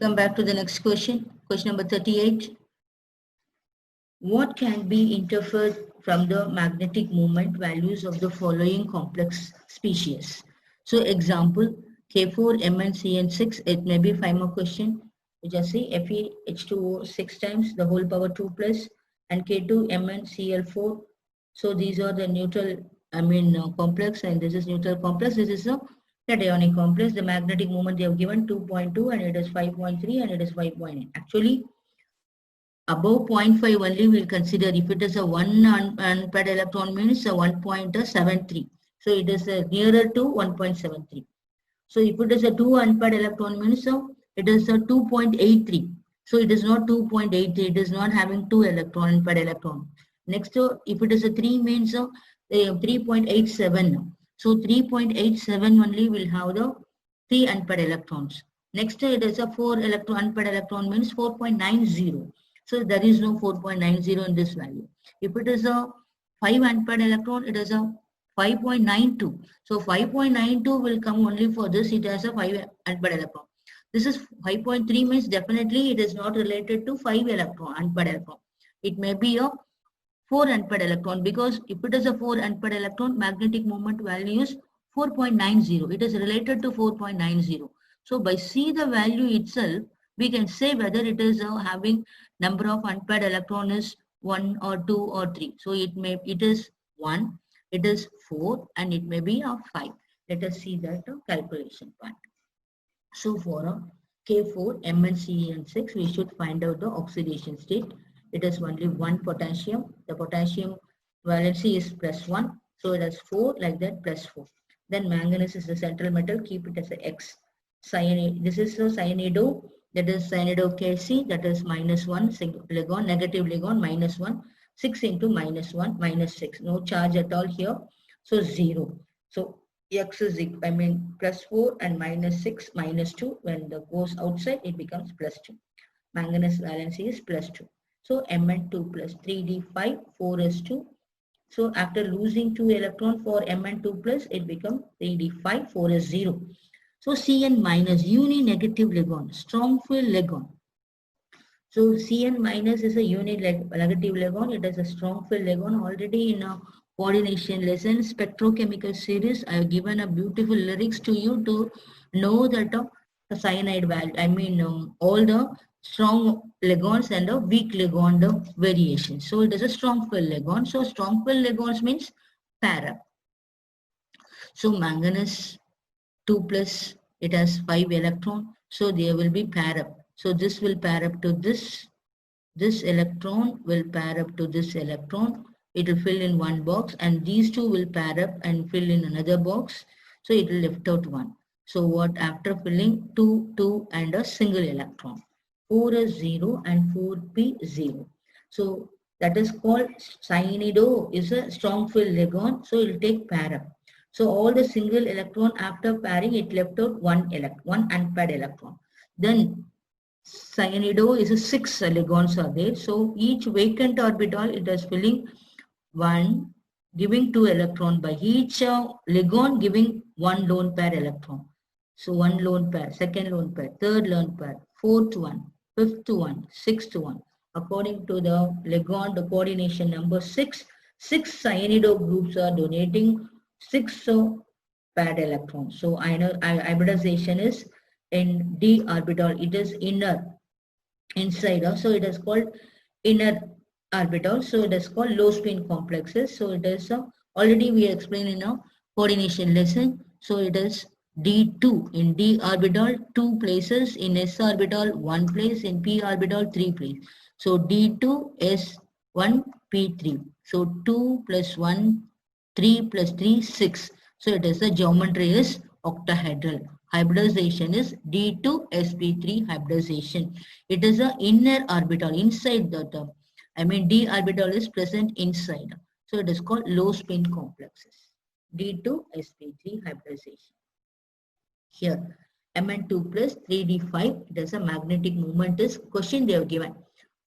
Come back to the next question. Question number 38. What can be inferred from the magnetic moment values of the following complex species? So example, K4, MnCN6, it may be 5 more question. You just see FeH2O 6 times the whole power 2 plus and K2, MnCl4. So these are the neutral, complex, and this is neutral complex. This is a cationic complex. The magnetic moment they have given 2.2 and it is 5.3 and it is 5.8. Actually, above 0.5 only we'll consider. If it is a 1 unpaired electron means a 1.73. So it is nearer to 1.73. So if it is a 2 unpaired electron means it is a 2.83. So it is not 2.83. It is not having 2 electron unpaired electron. Next, if it is a 3 means 3.87. So 3.87 only will have the 3 unpaired electrons. Next, it is a 4 unpaired electron means 4.90. So there is no 4.90 in this value. If it is a 5 unpaired electron, it is a 5.92. So 5.92 will come only for this. It has a 5 unpaired electron. This is 5.3 means definitely it is not related to 5 unpaired electron. It may be a 4 unpaired electron, because if it is a 4 unpaired electron, magnetic moment value is 4.90. It is related to 4.90. So by see the value itself, we can say whether it is having number of unpaired electron is 1 or 2 or 3. So it is 1, it is 4, and it may be a 5. Let us see that calculation part. So for K4, MnCN6, we should find out the oxidation state. It is only 1 potassium. The potassium valency is +1. So it has 4 like that, +4. Then manganese is the central metal. Keep it as a X. Cyanide. This is the cyanido. That is cyanido Kc. That is -1 Legon, negative Legon, -1. 6 into -1, -6. No charge at all here. So 0. So X is +4 and -6, -2. When the goes outside, it becomes +2. Manganese valency is +2. So Mn2 plus 3d5, 4s2. So after losing 2 electron for Mn2 plus, it becomes 3d5, 4s0. So Cn minus, uni-negative Legon, strong field Legon. So Cn minus is a negative Legon. It is a strong field Legon. Already in a coordination lesson, spectrochemical series, I have given a beautiful lyrics to you to know that the cyanide value, all the strong Legons and the weak Legon, the variation. So it is a strong field Legon. So strong field Legons means para. So manganese 2 plus, it has 5 electron. So there will be pair up. So this will pair up to this. This electron will pair up to this electron. It will fill in one box, and these two will pair up and fill in another box. So it will left out 1. So what after filling 2, 2 and a single electron. 4 is 0 and 4p 0. So that is called cyanido is a strong field Legon. So it will take pair up. So all the single electron after pairing, it left out one unpaired electron. Then cyanido is a 6 Legons are there. So each vacant orbital, it is filling 1, giving 2 electron by each Legon giving 1 lone pair electron. So 1 lone pair, second lone pair, third lone pair, fourth one, fifth one, sixth one. According to the Legon, the coordination number 6, 6 cyanido groups are donating 6 paired electrons. So hybridization is in d orbital. It is inner, inside. So it is called inner orbital. So it is called low spin complexes. So it is already we explained in a coordination lesson. So it is d2 in d orbital 2 places, in s orbital 1 place, in p orbital 3 places. So d2 is 1 p3. So 2 plus 1, 3 plus 3, 6. So it is the geometry is octahedral. Hybridization is D2sp3 hybridization. It is an inner orbital inside the d orbital is present inside. So it is called low spin complexes. D2sp3 hybridization. Here Mn2 plus 3d5, it is a magnetic moment is question they have given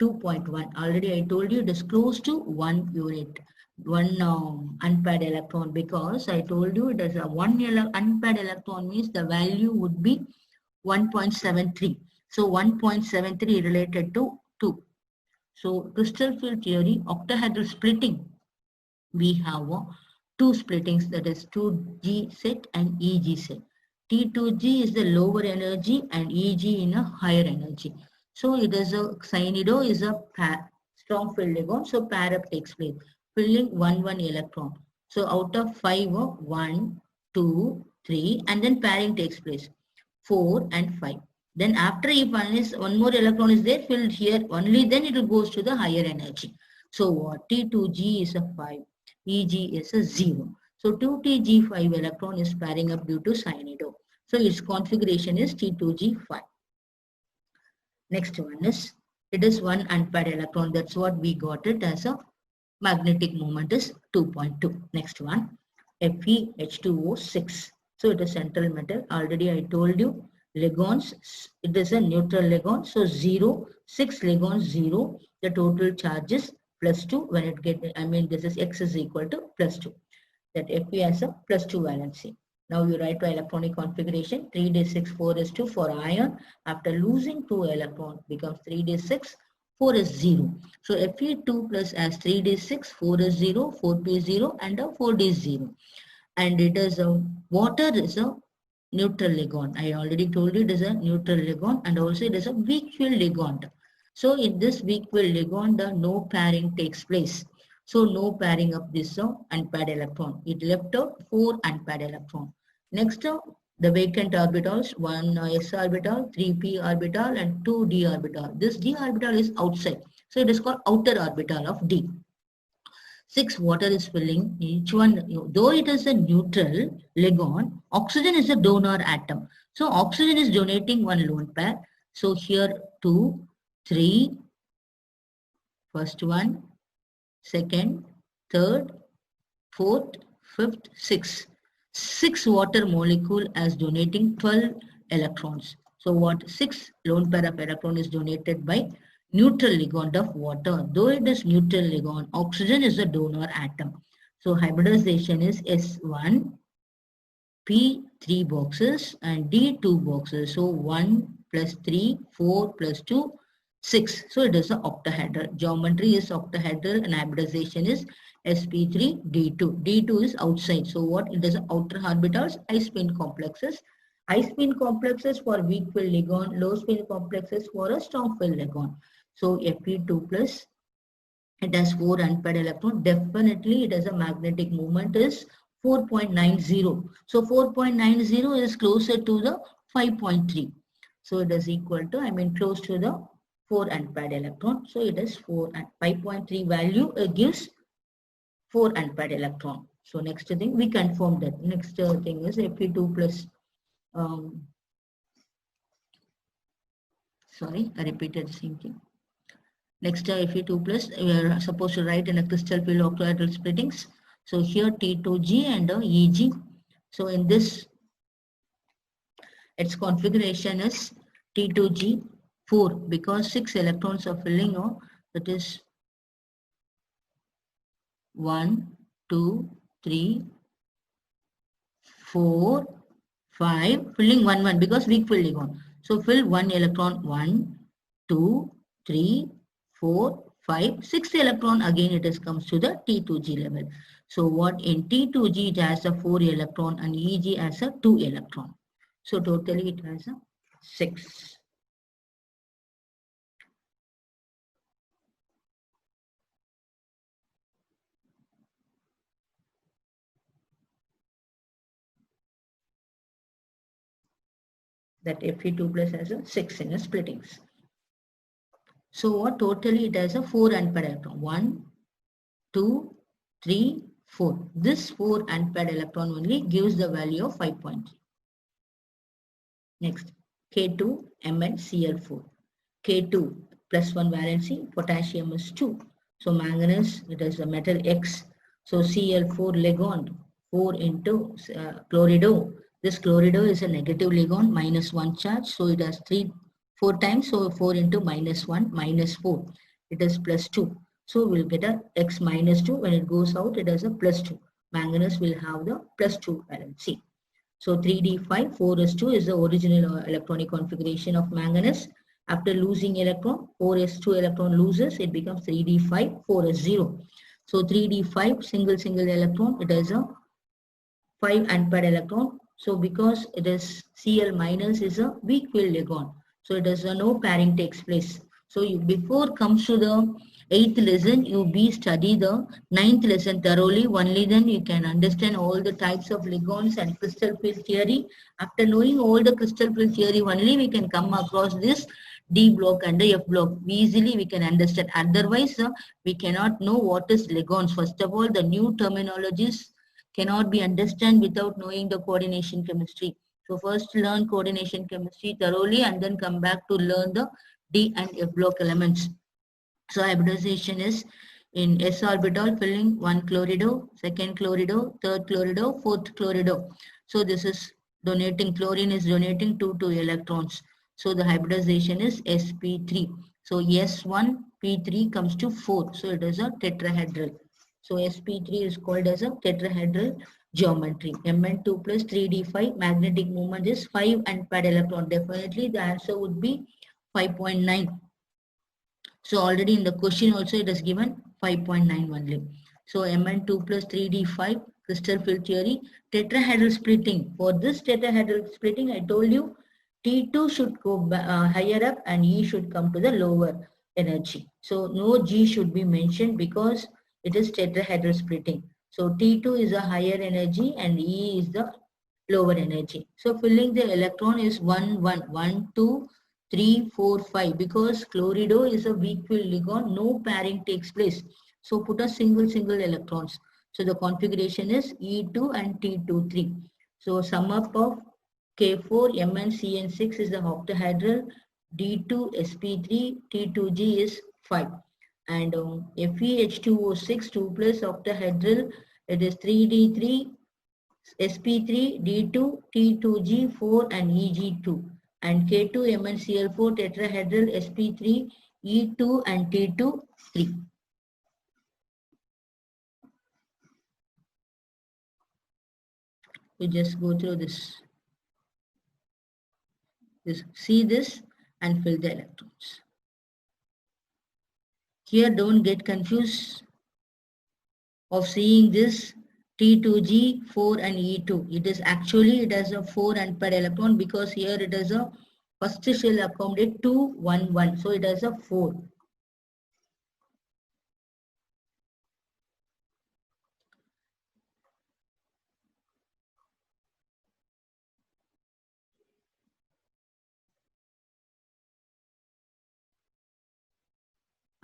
2.1. Already I told you it is close to 1 unit. 1 unpaired electron, because I told you it is a 1 unpaired electron means the value would be 1.73. So 1.73 related to 2. So crystal field theory, octahedral splitting, we have two splittings, that is 2G set and EG set. T2G is the lower energy and EG in a higher energy. So it is a cyanide is a strong field Ligon, so pair up takes place, filling 1 electron. So out of 5, 1, 2, 3, and then pairing takes place, 4 and 5. Then after if unless one more electron is there filled here, only then it will goes to the higher energy. So what? T2G is a 5. Eg is a 0. So 2Tg5 electron is pairing up due to cyanide. So its configuration is T2G5. Next one is, it is one unpaired electron. That's what we got it as a magnetic moment is 2.2. Next one, FeH2O6. So it is central metal. Already I told you, Ligons, it is a neutral Ligon. So 0, 6 Ligons 0. The total charge is +2 when it get, I mean this is X is equal to +2. That Fe has a +2 valency. Now you write to electronic configuration 3d6 4s2 for iron. After losing 2 electrons becomes 3d6 4 is 0. So Fe2 plus as 3d6 4 is 0, 4p is 0 and a 4d is 0. And it is a water is a neutral ligand. I already told you it is a neutral ligand and also it is a weak field ligand. So in this weak field ligand, no pairing takes place. So no pairing of this unpaired electron. It left out 4 unpaired electron. Next, the vacant orbitals, 1 s orbital, 3p orbital and 2 d orbital. This d orbital is outside. So it is called outer orbital of d. 6 water is filling each one, though it is a neutral ligand, oxygen is a donor atom. So oxygen is donating one lone pair. So here 2, 3, first one, second, third, fourth, fifth, sixth. 6 water molecule as donating 12 electrons. So what 6 lone pair of electron is donated by neutral ligand of water. Though it is neutral ligand, oxygen is a donor atom. So hybridization is S1, P 3 boxes and D 2 boxes. So 1 plus 3, 4 plus 2, 6. So it is an octahedral. Geometry is octahedral and hybridization is sp3 d2. D2 is outside. So what? It is outer orbitals, high spin complexes. High spin complexes for weak field ligand, low spin complexes for a strong field ligand. So Fe2 plus, it has 4 unpaired electron. Definitely it has a magnetic moment is 4.90. So 4.90 is closer to the 5.3. So it is equal to, I mean close to the 4 unpaired electron. So it is 4 and 5.3 value gives 4 unpaired electron. So next thing we confirm that. Next thing is Fe2 plus, sorry, I repeated the same thing. Next Fe2 plus, we are supposed to write in a crystal field octahedral splittings. So here T2G and EG. So in this, its configuration is T2G 4 because 6 electrons are filling, that is 1, 2, 3, 4, 5, filling 1, 1 because weak field ligand. So fill 1 electron, 1, 2, 3, 4, 5, 6 electron, again it is comes to the T2G level. So what in T2G it has a 4 electron and EG has a 2 electron. So totally it has a 6. That Fe2 plus has a 6 in a splittings. So what totally it has a 4 unpaired electron. 1, 2, 3, 4. This 4 unpaired electron only gives the value of 5.3. Next, K2 MnCl4. K2 plus 1 valency, potassium is 2. So manganese, it is a metal X. So Cl4 ligand, 4 into chlorido. This chlorido is a negative ligand, -1 charge. So it has 4 times. So 4 into -1, -4. It is +2. So we'll get a X -2. When it goes out, it has a +2. Manganese will have the +2 valency. So 3d5, 4s2 is the original electronic configuration of manganese. After losing electron, 4s2 electron loses, it becomes 3d5, 4s0. So 3d5, single electron, it has a 5 unpaired electron. So because it is Cl minus is a weak field ligand. So it is a no pairing takes place. So you, before comes to the 8th lesson, you be study the 9th lesson thoroughly. Only then you can understand all the types of ligands and crystal field theory. After knowing all the crystal field theory only, we can come across this D block and the F block. Easily we can understand. Otherwise, we cannot know what is ligands. First of all, the new terminologies cannot be understood without knowing the coordination chemistry. So first learn coordination chemistry thoroughly and then come back to learn the D and F block elements. So hybridization is in s orbital filling one chlorido, second chlorido, third chlorido, fourth chlorido. So this is donating, chlorine is donating 2 electrons. So the hybridization is sp3. So s1 p3 comes to 4. So it is a tetrahedral. So sp3 is called as a tetrahedral geometry. Mn2 plus 3d5 magnetic moment is 5 unpaired electron. Definitely the answer would be 5.9. So already in the question also it is given 5.9 only. So Mn2 plus 3d5 crystal field theory, tetrahedral splitting. For this tetrahedral splitting, I told you T2 should go higher up and E should come to the lower energy. So no G should be mentioned because it is tetrahedral splitting. So T2 is a higher energy and E is the lower energy. So filling the electron is 1, 1, 1, 2, 3, 4, 5 because chlorido is a weak field ligand, no pairing takes place. So put a single electrons. So the configuration is E2 and T2, 3. So sum up of K4, Mn, Cn6 is the octahedral, D2, sp3, T2g is 5. And FeH2O6, 2 plus octahedral, it is 3D3, sp3, D2, T2g, 4 and Eg2. And K2, MnCl4, tetrahedral, sp3, E2 and T2, 3. We just go through this. See this and fill the electrons. Here don't get confused of seeing this T2G, 4 and E2. It is actually, it has a 4 unpaired electron because here it has a first shell accommodate 2, 1, 1. So it has a 4.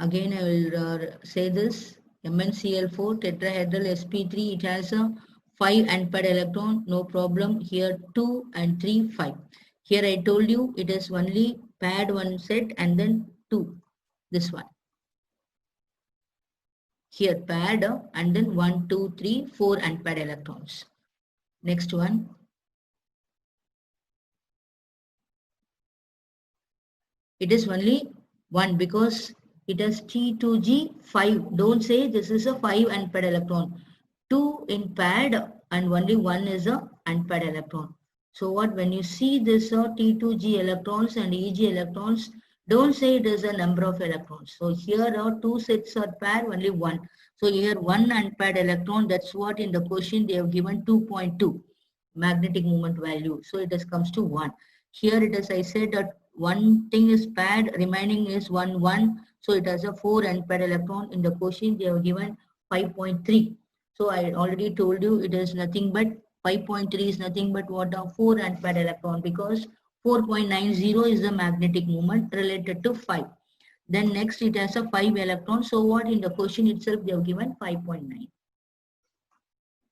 Again, I will say this. MnCl4 tetrahedral sp3, it has a 5 unpaired electron, no problem. Here 2 and 3, 5. Here I told you it is only paired one set and then 2. This one. Here paired and then 1, 2, 3, 4 unpaired electrons. Next one. It is only 1 because it has T2G 5. Don't say this is a 5 unpaired electron. 2 in paired and only 1 is a unpaired electron. So what when you see this T2G electrons and EG electrons, don't say it is a number of electrons. So here are 2 sets are paired, only 1. So here 1 unpaired electron, that's what in the question they have given 2.2 magnetic moment value. So it has comes to 1. Here it is, I said that one thing is paired, remaining is 1, 1. So it has a 4 unpaired electron. In the question they have given 5.3. So I already told you it is nothing but 5.3 is nothing but what a 4 unpaired electron because 4.90 is the magnetic moment related to 5. Then next it has a 5 electron. So what in the question itself they have given 5.9.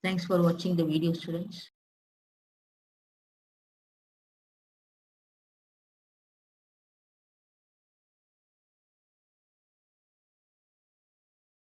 Thanks for watching the video, students.